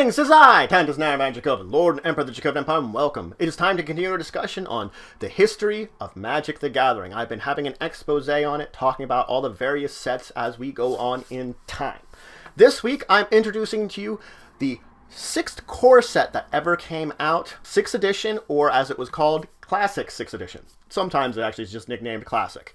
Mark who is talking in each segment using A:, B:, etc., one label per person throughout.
A: Greetings, this is I, Tantus Naraman Dracovin, Lord and Emperor of the Dracovin Empire, and welcome. It is time to continue our discussion on the history of Magic the Gathering. I've been having an expose on it, talking about all the various sets as we go on in time. This week, I'm introducing to you the 6th core set that ever came out, 6th edition, or as it was called, Classic 6th edition. Sometimes it actually is just nicknamed Classic.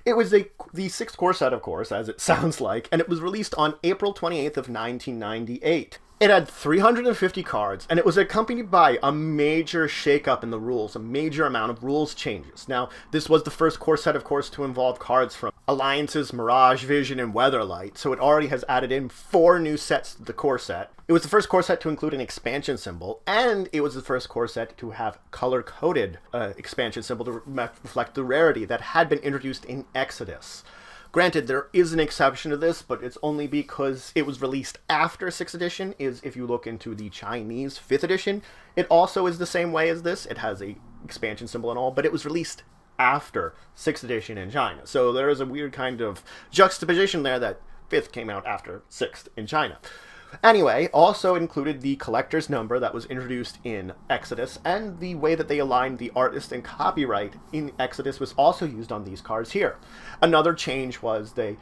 A: It was the 6th core set, of course, as it sounds like, and it was released on April 28th of 1998. It had 350 cards, and it was accompanied by a major shakeup in the rules, a major amount of rules changes. Now, this was the first core set, of course, to involve cards from Alliances, Mirage, Vision, and Weatherlight, so it already has added in 4 new sets to the core set. It was the first core set to include an expansion symbol, and it was the first core set to have color-coded expansion symbol to reflect the rarity that had been introduced in Exodus. Granted, there is an exception to this, but it's only because it was released after 6th edition. If you look into the Chinese 5th edition, it also is the same way as this. It has a expansion symbol and all, but it was released after 6th edition in China. So there is a weird kind of juxtaposition there that 5th came out after 6th in China. Anyway, also included the collector's number that was introduced in Exodus, and the way that they aligned the artist and copyright in Exodus was also used on these cards here. Another change was the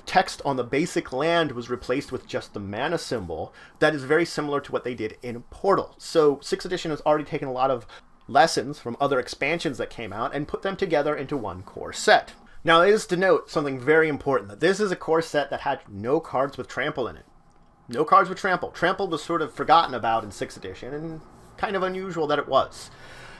A: text on the basic land was replaced with just the mana symbol. That is very similar to what they did in Portal. So 6th edition has already taken a lot of lessons from other expansions that came out and put them together into one core set. Now, it is to note something very important, that this is a core set that had no cards with trample in it. No cards with Trample. Trample was sort of forgotten about in 6th edition, and kind of unusual that it was.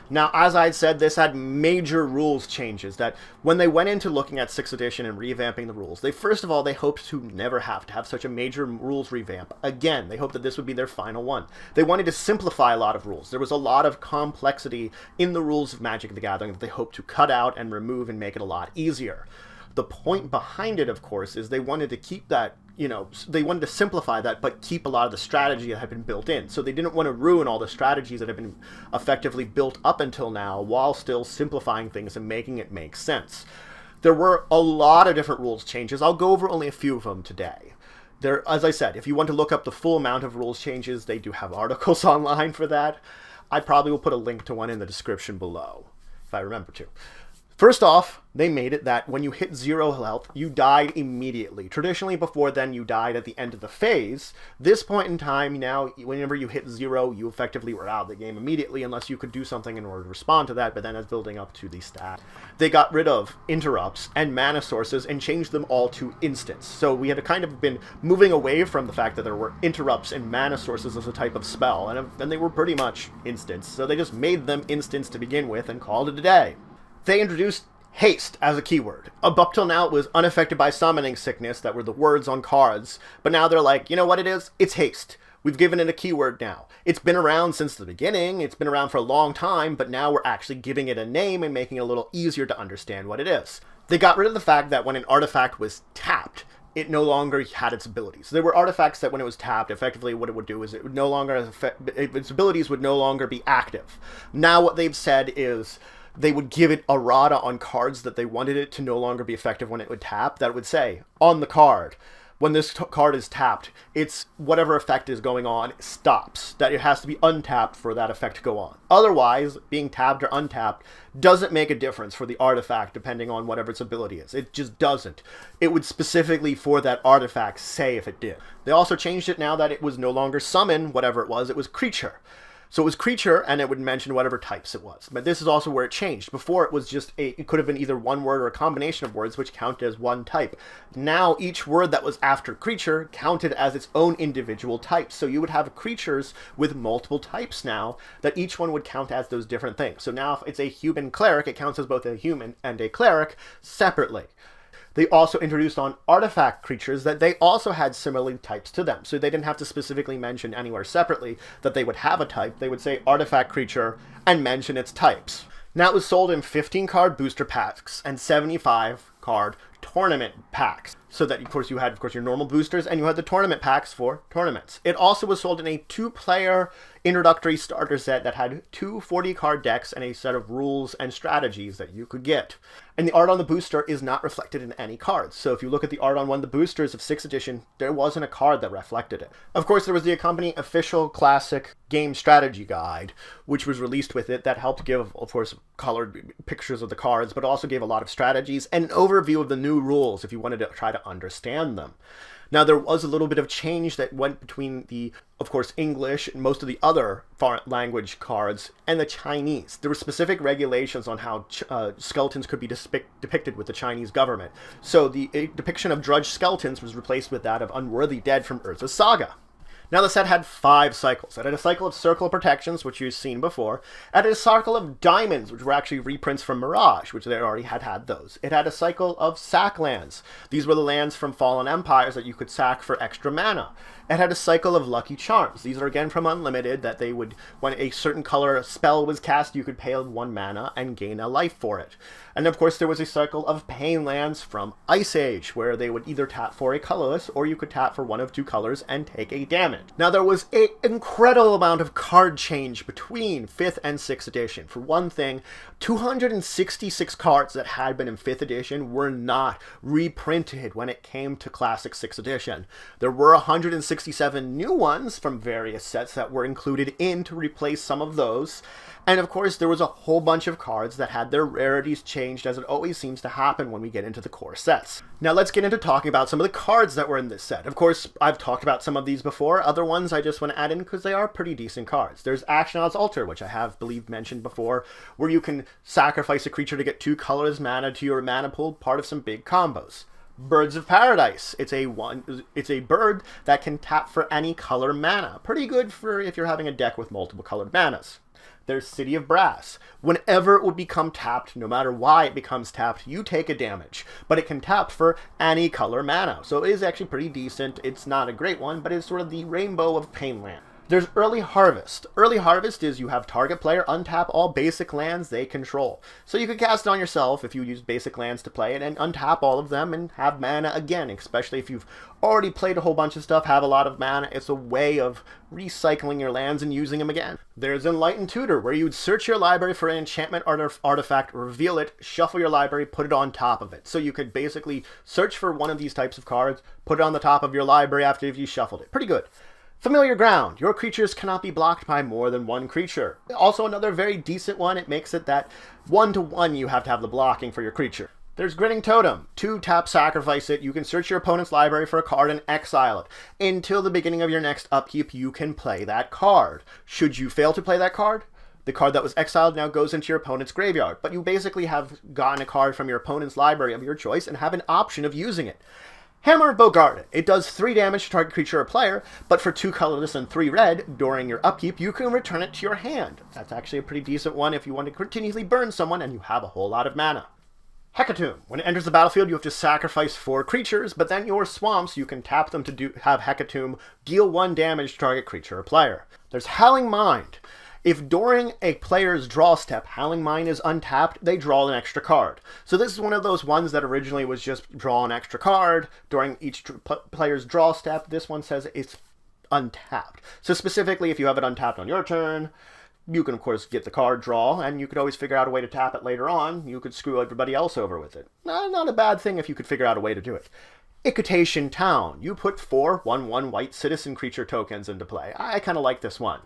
A: Now, as I had said, this had major rules changes, that when they went into looking at 6th edition and revamping the rules, first of all, they hoped to never have to have such a major rules revamp again. They hoped that this would be their final one. They wanted to simplify a lot of rules. There was a lot of complexity in the rules of Magic the Gathering that they hoped to cut out and remove and make it a lot easier. The point behind it, of course, is they wanted to keep that, they wanted to simplify that, but keep a lot of the strategy that had been built in. So they didn't want to ruin all the strategies that have been effectively built up until now, while still simplifying things and making it make sense. There were a lot of different rules changes. I'll go over only a few of them today. As I said, if you want to look up the full amount of rules changes, they do have articles online for that. I probably will put a link to one in the description below, if I remember to. First off, they made it that when you hit 0 health, you died immediately. Traditionally, before then, you died at the end of the phase. This point in time, now, whenever you hit 0, you effectively were out of the game immediately, unless you could do something in order to respond to that, but then as building up to the stat. They got rid of interrupts and mana sources and changed them all to instants. So we had kind of been moving away from the fact that there were interrupts and mana sources as a type of spell, and they were pretty much instants. So they just made them instants to begin with and called it a day. They introduced haste as a keyword. Up till now, it was unaffected by summoning sickness that were the words on cards, but now they're like, you know what it is? It's haste. We've given it a keyword now. It's been around since the beginning, it's been around for a long time, but now we're actually giving it a name and making it a little easier to understand what it is. They got rid of the fact that when an artifact was tapped, it no longer had its abilities. There were artifacts that when it was tapped, effectively what it would do is it would no longer its abilities would no longer be active. Now what they've said is they would give it errata on cards that they wanted it to no longer be effective when it would tap. That would say, on the card, when this card is tapped, it's whatever effect is going on stops. That it has to be untapped for that effect to go on. Otherwise, being tapped or untapped doesn't make a difference for the artifact depending on whatever its ability is. It just doesn't. It would specifically for that artifact say if it did. They also changed it now that it was no longer summon, whatever it was creature. So it was creature, and it would mention whatever types it was. But this is also where it changed. Before, it was just it could have been either one word or a combination of words, which counted as one type. Now, each word that was after creature counted as its own individual type. So you would have creatures with multiple types now, that each one would count as those different things. So now, if it's a human cleric, it counts as both a human and a cleric separately. They also introduced on artifact creatures that they also had similar types to them. So they didn't have to specifically mention anywhere separately that they would have a type. They would say artifact creature and mention its types. Now it was sold in 15 card booster packs and 75 card tournament packs. So that, of course, you had, your normal boosters, and you had the tournament packs for tournaments. It also was sold in a 2-player introductory starter set that had 2 40-card decks and a set of rules and strategies that you could get. And the art on the booster is not reflected in any cards. So if you look at the art on one of the boosters of 6th edition, there wasn't a card that reflected it. Of course, there was the accompanying official classic game strategy guide, which was released with it, that helped give, of course, colored pictures of the cards, but also gave a lot of strategies and an overview of the new rules if you wanted to try to understand them. Now, there was a little bit of change that went between the, of course, English and most of the other foreign language cards and the Chinese. There were specific regulations on how skeletons could be depicted with the Chinese government. So the depiction of drudge skeletons was replaced with that of unworthy dead from Urza's Saga. Now, the set had 5 cycles. It had a cycle of Circle of Protections, which you've seen before. It had a cycle of Diamonds, which were actually reprints from Mirage, which they already had those. It had a cycle of Sack Lands. These were the lands from Fallen Empires that you could sack for extra mana. It had a cycle of Lucky Charms. These are again from Unlimited, that they would, when a certain color spell was cast, you could pay 1 mana and gain a life for it. And of course, there was a cycle of Pain Lands from Ice Age, where they would either tap for a colorless, or you could tap for one of 2 colors and take a damage. Now, there was an incredible amount of card change between 5th and 6th edition. For one thing, 266 cards that had been in 5th edition were not reprinted when it came to Classic 6th edition. There were 167 new ones from various sets that were included in to replace some of those. And of course, there was a whole bunch of cards that had their rarities changed, as it always seems to happen when we get into the core sets. Now, let's get into talking about some of the cards that were in this set. Of course, I've talked about some of these before. Other ones I just want to add in because they are pretty decent cards. There's Ashnod's Altar, which I have, mentioned before, where you can sacrifice a creature to get 2 colorless mana to your mana pool, part of some big combos. Birds of Paradise. It's a bird that can tap for any color mana. Pretty good for if you're having a deck with multiple colored manas. There's City of Brass. Whenever it would become tapped, no matter why it becomes tapped, you take a damage. But it can tap for any color mana. So it is actually pretty decent. It's not a great one, but it's sort of the rainbow of Painland. There's Early Harvest. Early Harvest is you have target player untap all basic lands they control. So you can cast it on yourself if you use basic lands to play it, and untap all of them and have mana again, especially if you've already played a whole bunch of stuff, have a lot of mana. It's a way of recycling your lands and using them again. There's Enlightened Tutor, where you'd search your library for an enchantment artifact, reveal it, shuffle your library, put it on top of it. So you could basically search for one of these types of cards, put it on the top of your library after you shuffled it. Pretty good. Familiar Ground. Your creatures cannot be blocked by more than 1 creature. Also another very decent one. It makes it that 1-to-1 you have to have the blocking for your creature. There's Grinning Totem. 2 tap, sacrifice it. You can search your opponent's library for a card and exile it. Until the beginning of your next upkeep, you can play that card. Should you fail to play that card, the card that was exiled now goes into your opponent's graveyard. But you basically have gotten a card from your opponent's library of your choice and have an option of using it. Hammer of Bogarde. It does 3 damage to target creature or player, but for 2 colorless and 3 red, during your upkeep, you can return it to your hand. That's actually a pretty decent one if you want to continuously burn someone and you have a whole lot of mana. Hecatomb. When it enters the battlefield, you have to sacrifice 4 creatures, but then your swamps, you can tap them to have Hecatomb deal 1 damage to target creature or player. There's Howling Mind. If during a player's draw step, Howling Mind is untapped, they draw an extra card. So this is one of those ones that originally was just draw an extra card during each player's draw step. This one says it's untapped. So specifically, if you have it untapped on your turn, you can, of course, get the card draw, and you could always figure out a way to tap it later on. You could screw everybody else over with it. Not a bad thing if you could figure out a way to do it. Icatation Town. You put 4 1/1 white citizen creature tokens into play. I kind of like this one.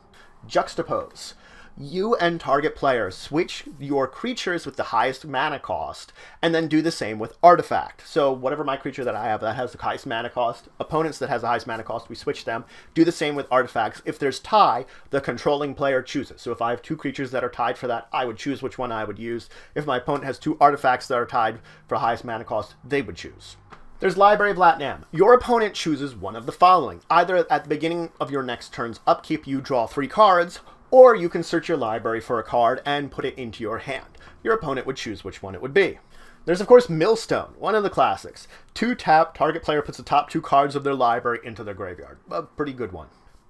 A: Juxtapose. You and target players switch your creatures with the highest mana cost, and then do the same with artifact. So whatever my creature that I have that has the highest mana cost, opponents that has the highest mana cost, we switch them. Do the same with artifacts. If there's tie, the controlling player chooses. So if I have 2 creatures that are tied for that, I would choose which one I would use. If my opponent has 2 artifacts that are tied for highest mana cost, they would choose. There's Library of Latnam. Your opponent chooses one of the following. Either at the beginning of your next turn's upkeep, you draw 3 cards, or you can search your library for a card and put it into your hand. Your opponent would choose which one it would be. There's, of course, Millstone, one of the classics. 2 tap, target player puts the top 2 cards of their library into their graveyard. A pretty good one.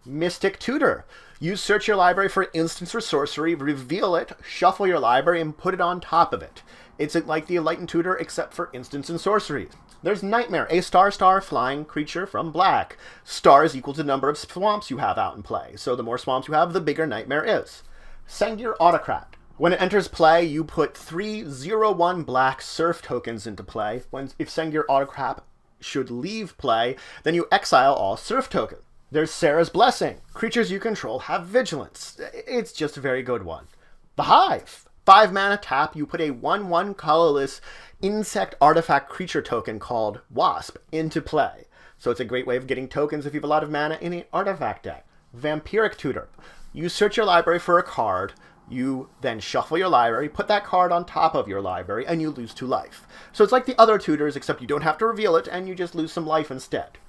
A: Mystic Tutor. You search your library for instance or sorcery, reveal it, shuffle your library, and put it on top of it. It's like the Enlightened Tutor, except for instance and sorcery. There's Nightmare, a star flying creature from black. Star is equal to the number of swamps you have out in play, so the more swamps you have, the bigger Nightmare is. Sengir Autocrat. When it enters play, you put 3/0/1 black surf tokens into play. If Sengir Autocrat should leave play, then you exile all surf tokens. There's Sarah's Blessing. Creatures you control have vigilance. It's just a very good one. The Hive. 5 mana tap, you put a 1/1 colorless insect artifact creature token called Wasp into play. So it's a great way of getting tokens if you have a lot of mana in an artifact deck. Vampiric Tutor. You search your library for a card, you then shuffle your library, put that card on top of your library, and you lose 2 life. So it's like the other tutors, except you don't have to reveal it, and you just lose some life instead.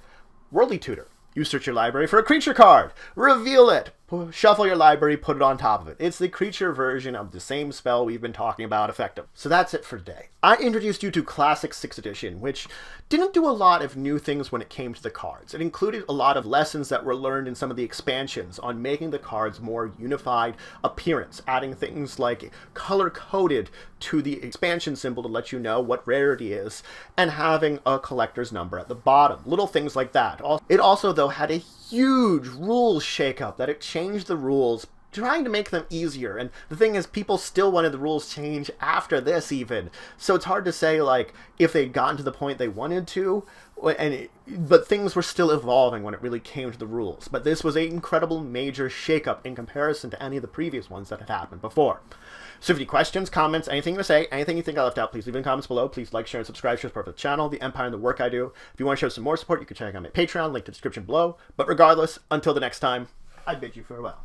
A: Worldly Tutor. You search your library for a creature card, reveal it, shuffle your library, put it on top of it. It's the creature version of the same spell we've been talking about effective. So that's it for today. I introduced you to Classic 6th Edition, which didn't do a lot of new things when it came to the cards. It included a lot of lessons that were learned in some of the expansions on making the cards more unified appearance, adding things like color-coded to the expansion symbol to let you know what rarity is, and having a collector's number at the bottom. Little things like that. It also, though, had a huge rules shakeup that it changed the rules, trying to make them easier. And the thing is, people still wanted the rules changed after this even. So it's hard to say, like, if they'd gotten to the point they wanted to, but things were still evolving when it really came to the rules. But this was an incredible major shakeup in comparison to any of the previous ones that had happened before. So if you have any questions, comments, anything to say, anything you think I left out, please leave in the comments below. Please like, share, and subscribe to support the channel, the Empire, and the work I do. If you want to show some more support, you can check out my Patreon, link to the description below. But regardless, until the next time, I bid you farewell.